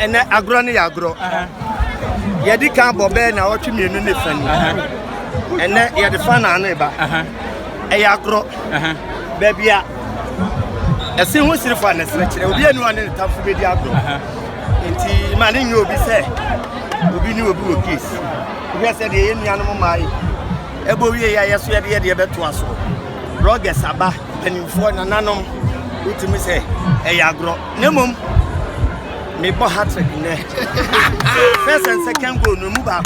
And agroni agro. Yadi can bobe na what you mean in the funny. And then you had the fun on neighbor. A agro. Baby, a single fun is rich. There will be anyone in the top of the agro. Inti manning you be said. We knew a blue kiss. We said the animal my. Ebo we yes we had the other to us. Roger Saba and in for nanum. Which me say a agro. Nemum. Me bo hat trick in there. First and second goal no move back.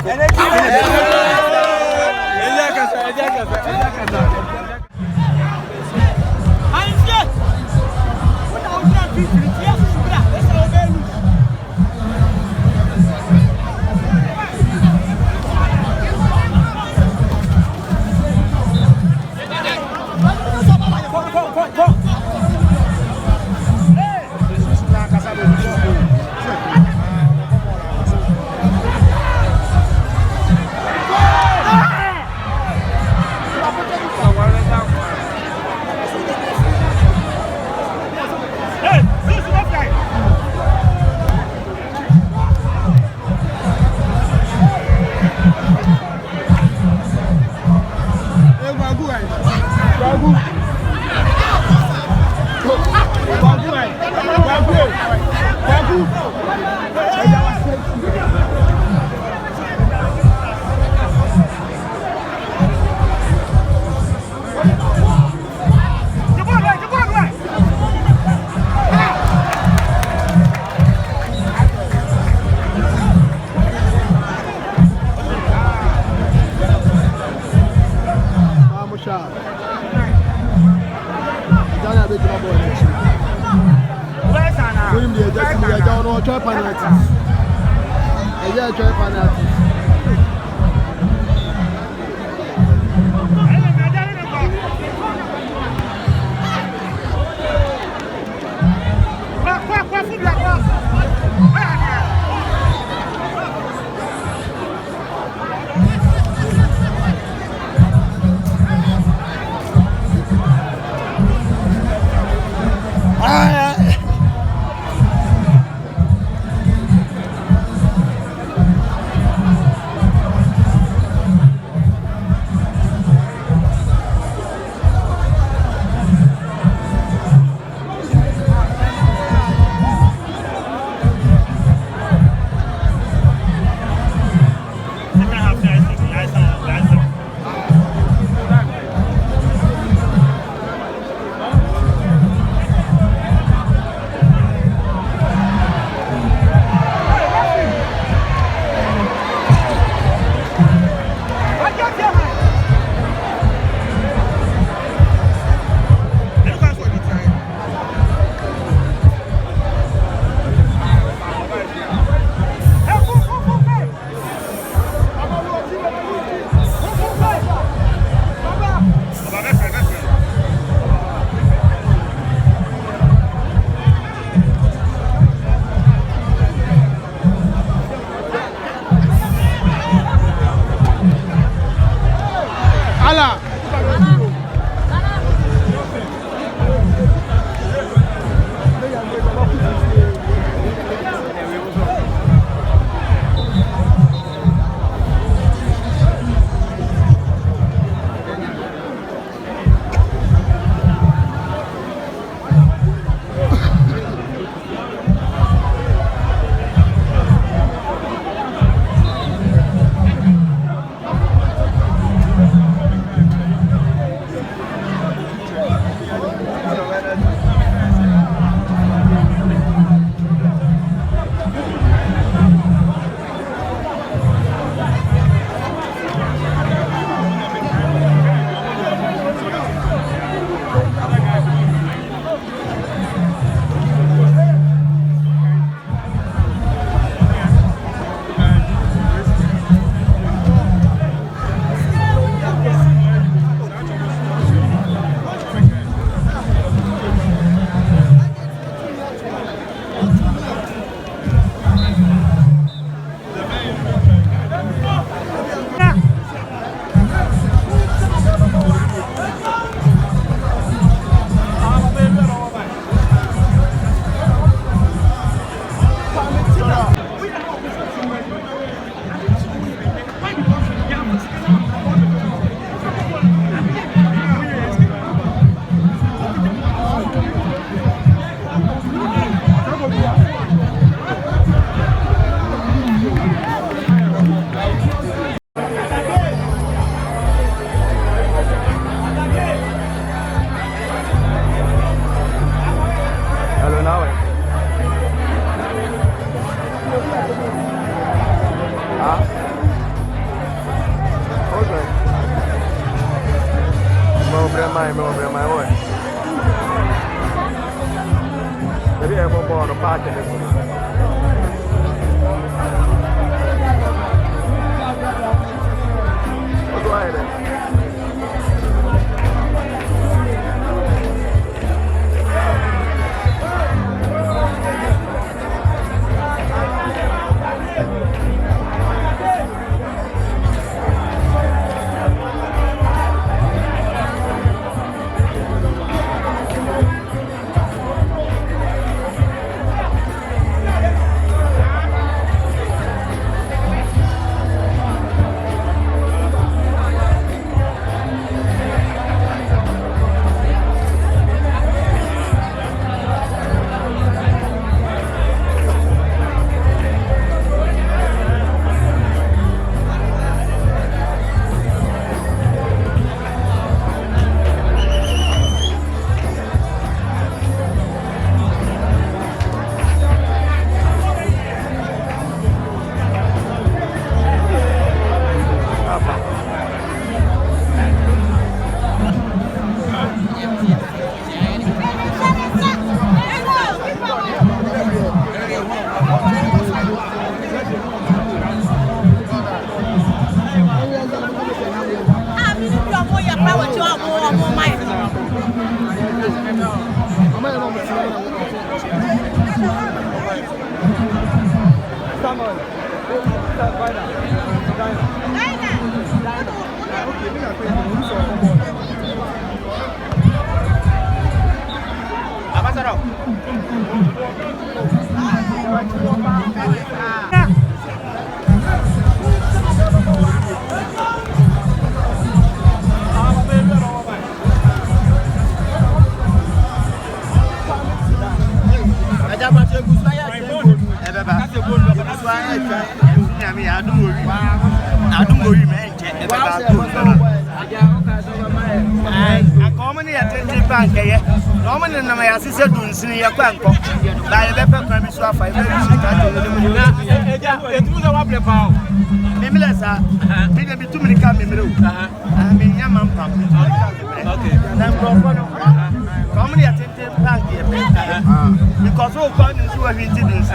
Because all partners who are intimate, I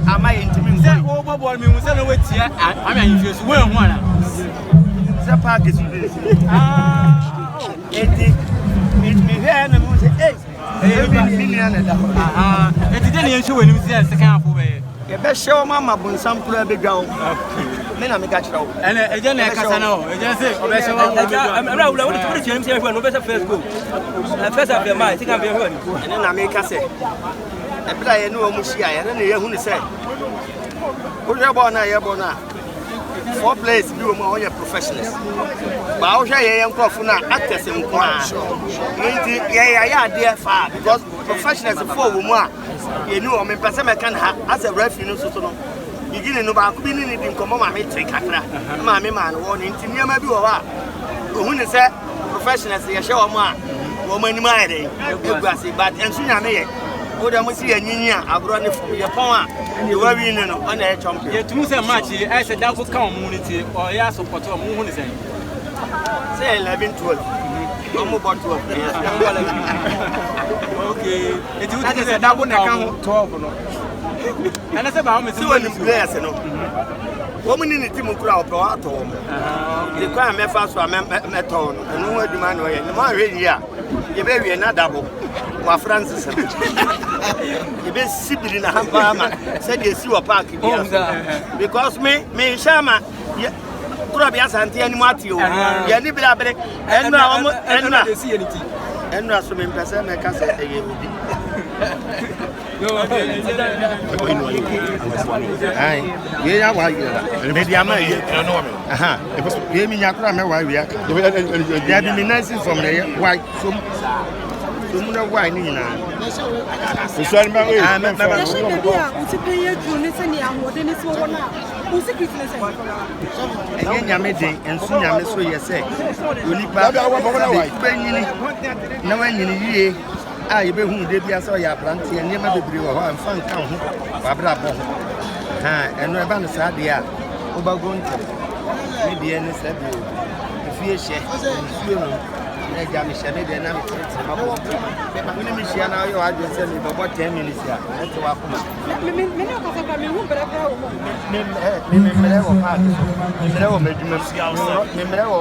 am I intimate. Over me was a wait here. I mean, if you swear one, the park is it may have and say, hey, it didn't show when you see a second away. You best show Mamma when some poor big girl. Men are making show. And again, I can't know. I'm not going to change everyone over the first go. First of your mind, I think I'm here. And then I make a say. I play a new Musia, and then you who say, put your bona. 4 players do more your professionals. But I'll show you young Kofuna actors in Kwan. Yeah, dear far because professionals are 4 women. You know, I mean, Pasama can have as a refuge. Beginning about being in Comoma, take Kakra, Mammy man, warning to near my view. Who is that professionals? You show a woman, my day, but and soon I may. What I must see a Nina, I've run it from your power, and you were in on a champion. Yet, to say much, I said that will come community or yes, or what moon is saying. Say 11, 12. No more about 12. Okay, it is a double account 12. And I said, I'm a players. Woman in the team of crowd, the crime may fast for a metal, and no one demand away. The more here, you may be not double. My Francis, you be sipping in a hamper, said you see a park because me, Shama, Krabias and Tiani Matthew, Yanibla, and now see anything. And not so many person, I can say, yeah, why maybe I'm a it was gaming Yakra, why we are. They have been nice from the white. So, why Nina? And soon I saw you say, you need I be whom they saw your planty and never be brew and fun town, Babra Bon. And Raban Sadia, Oba going to maybe any said, if you share, Agya me share me dey na me tete ma bo. Me me share na yo adwen say me bo 10 minutes ya. Enti wa kuma. Me na kasa ka me hu bra bra wo. Me mere wo pa. Me mere wo meduma sia wo. Me mere wo.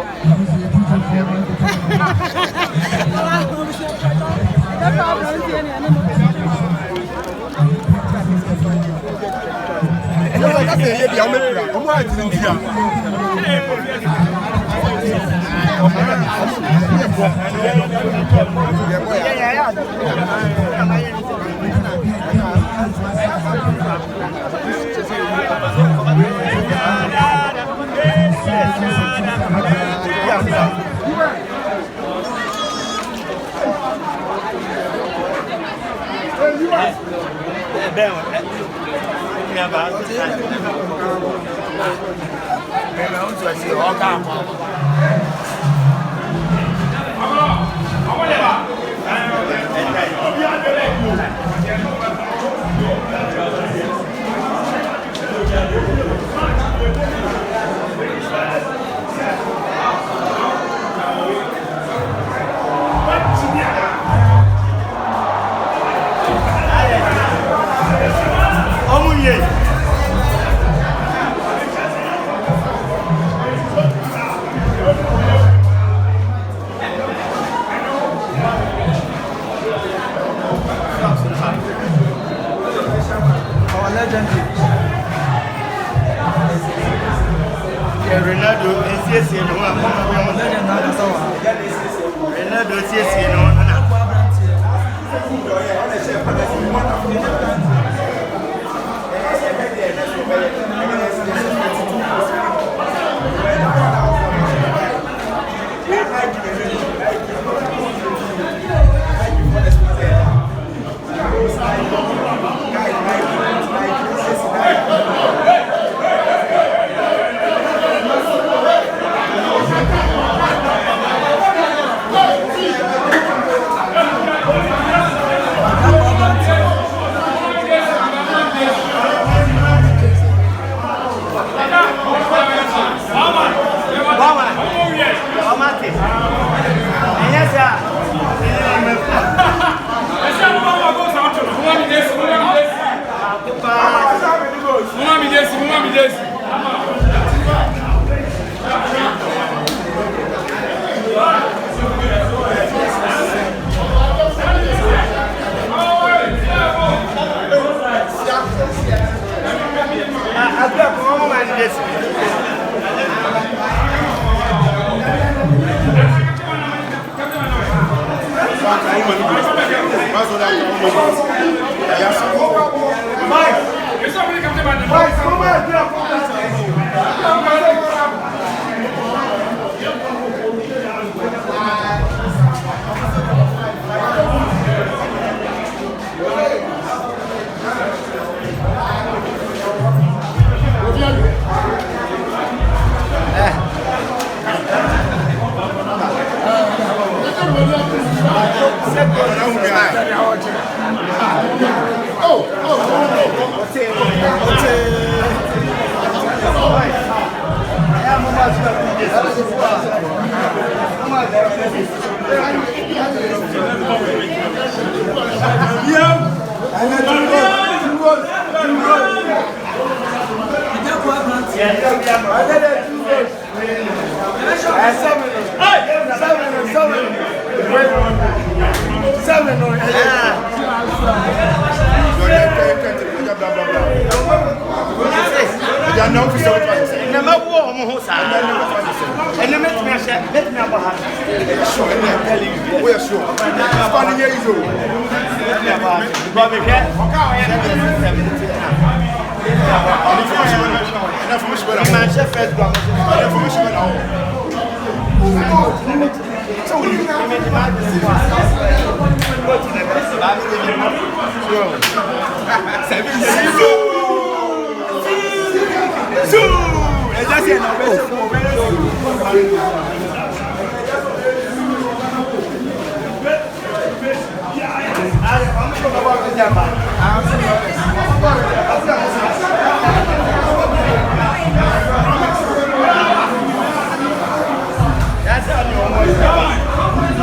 That's how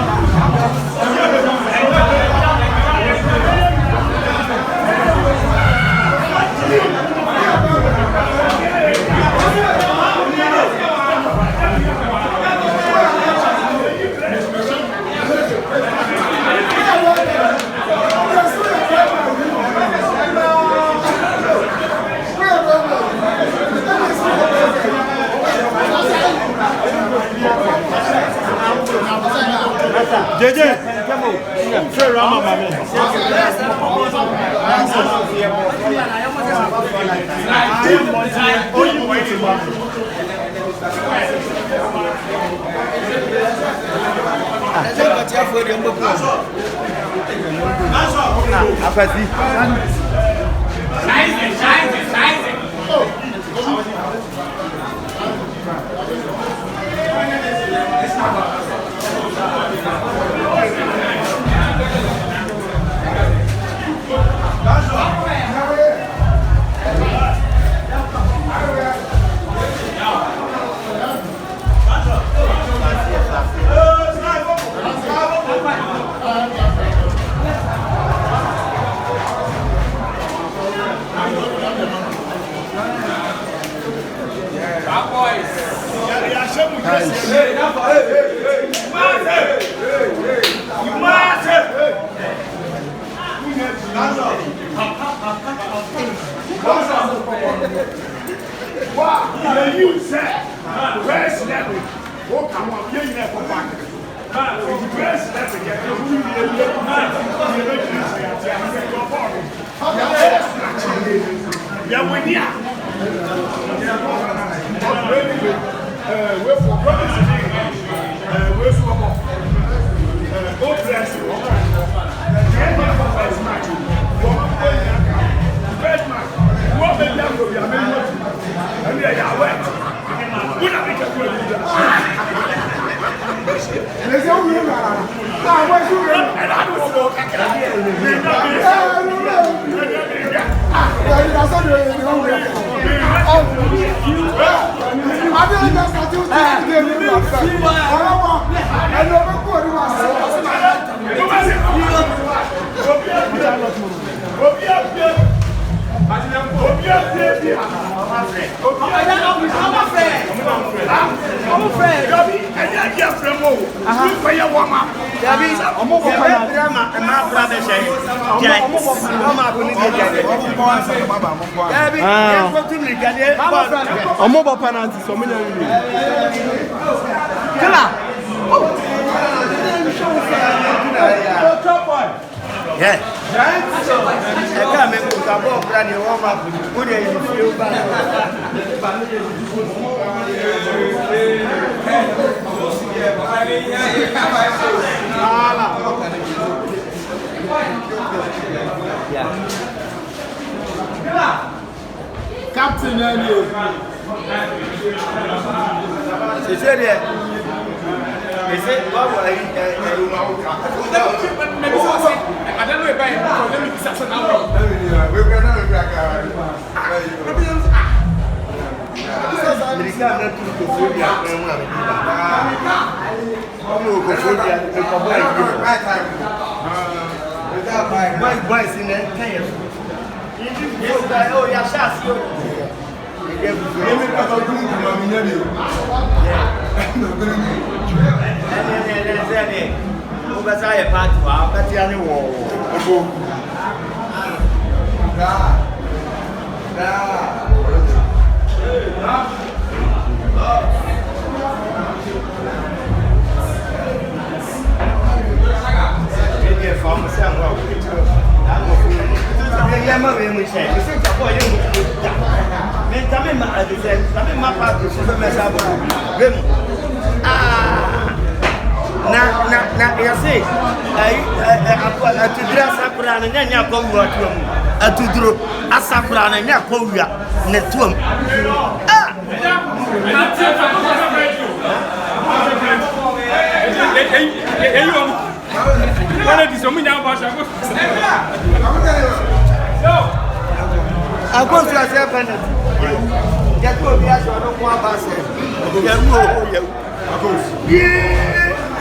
you Captain earlier. Is it there? Is it what were you? I don't know if I let me be such an hour.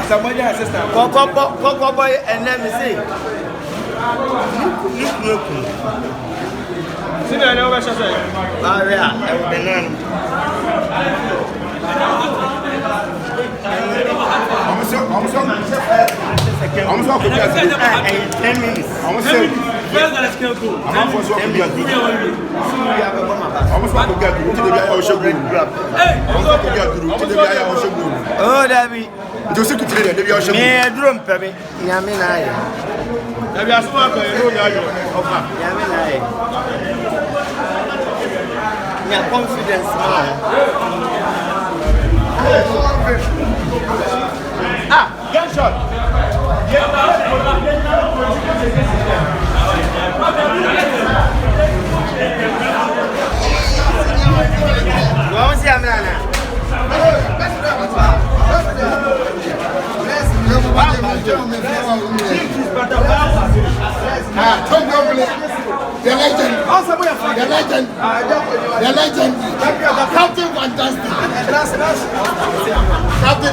Somebody assistant. Coco boy, and let me see. Look. See, I know what I say. I'm sorry. 10 minutes. Oh, Debbie. Maybe I spoke to you. Yeah, confidence. Gunshot. Vamos see Amrana. The legend, the captain fantastic. Captain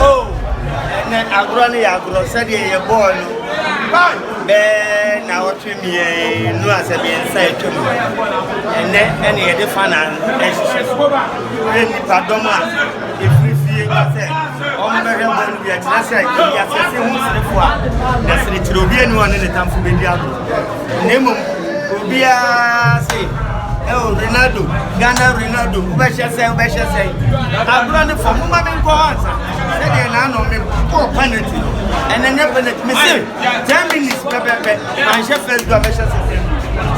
Oh, and then Agro said you're born. Ben, now what you mean, no, as a being said to me. And then any of the fun and any Padoma, if we see yourself, on the rebel, we are just like, we are just that's the Trobian one in the time for the Diablo. Nemo, Ubia say, oh, Ronaldo, Ghana Ronaldo, Besha say, I'm running for Mumma Cohansa. Said they know me poor penalty. And then never let me say 10 minutes, Pepe, and Sheffield Gavesha.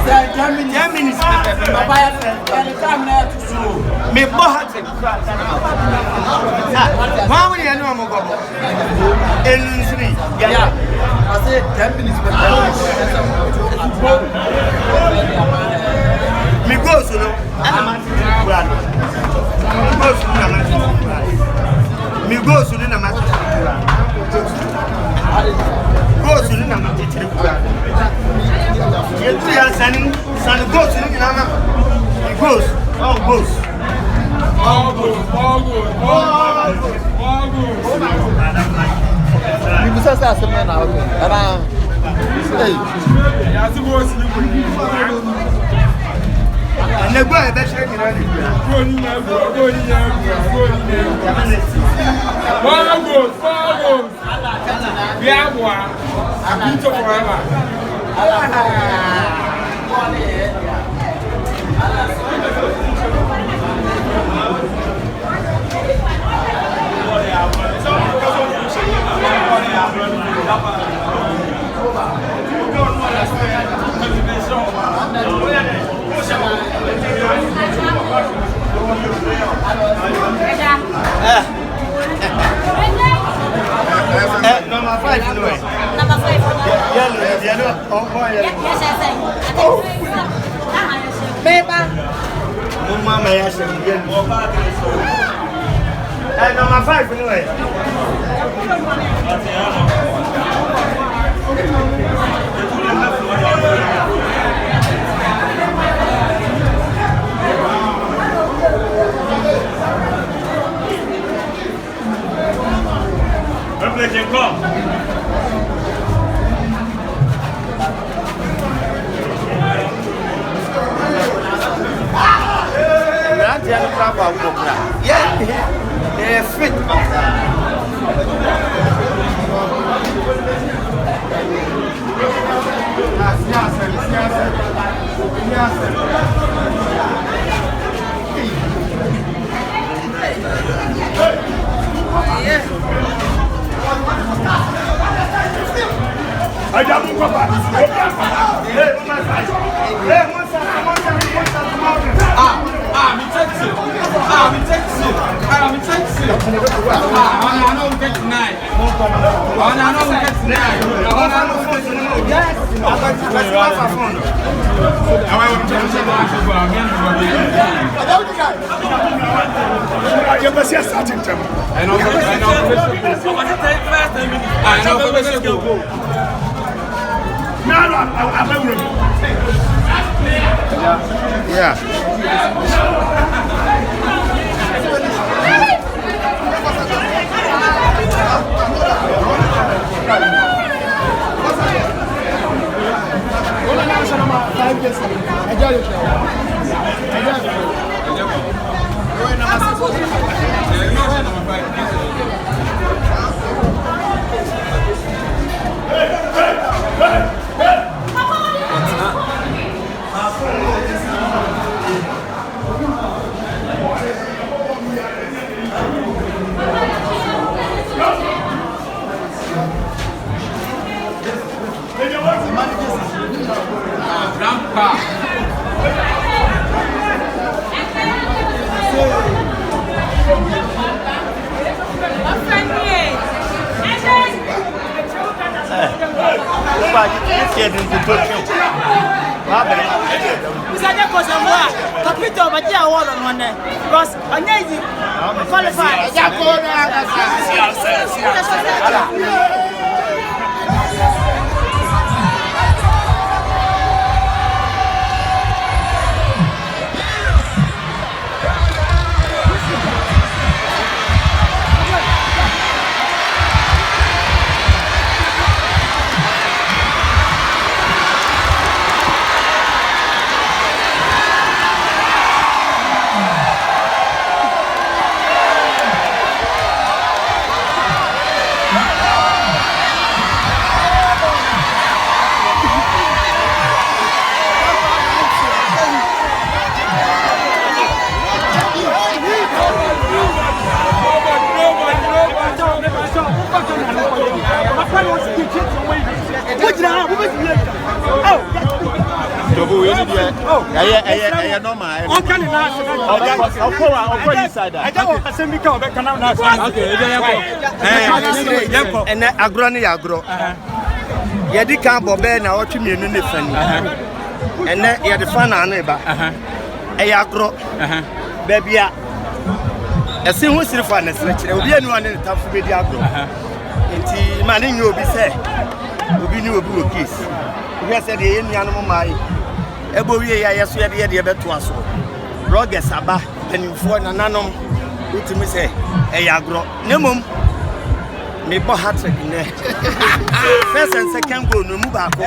10 minutes, Pepe, me bohat. How many I know I'm going to I said 10 minutes, me go so no, me go so no, go to the number. You see, I'm sending goes to the number. It goes, all goes. You must have some men out there. And the boy, that's shaking on it. Number 5 anyway. Number 5. Yeah, oh boy. Yes, Beba. Mama may ask him again. Number 5 anyway. Come. Yeah, they're fit. Yeah. Agya Koo somewhere. Kapito, but yeah, one on one there. Because I'm easy. Qualify. Agya Koo. And agroni agro. Yedi kan bobe na otwe mienu ne fani. And yedi fa na eba. Agro. Babia. Ese hu sirifa na sire kire. Obi anu ane tafu be di agro. Enti mani nyo obi se. Obi ni obi wo case. Obi se de yenu anu mai. Ebo wie ya yeso ye beto aso. Roges aba penifo na nanom utimi se agro. Nemom me bo hat-trick ne. First and second goal no mu ba ko.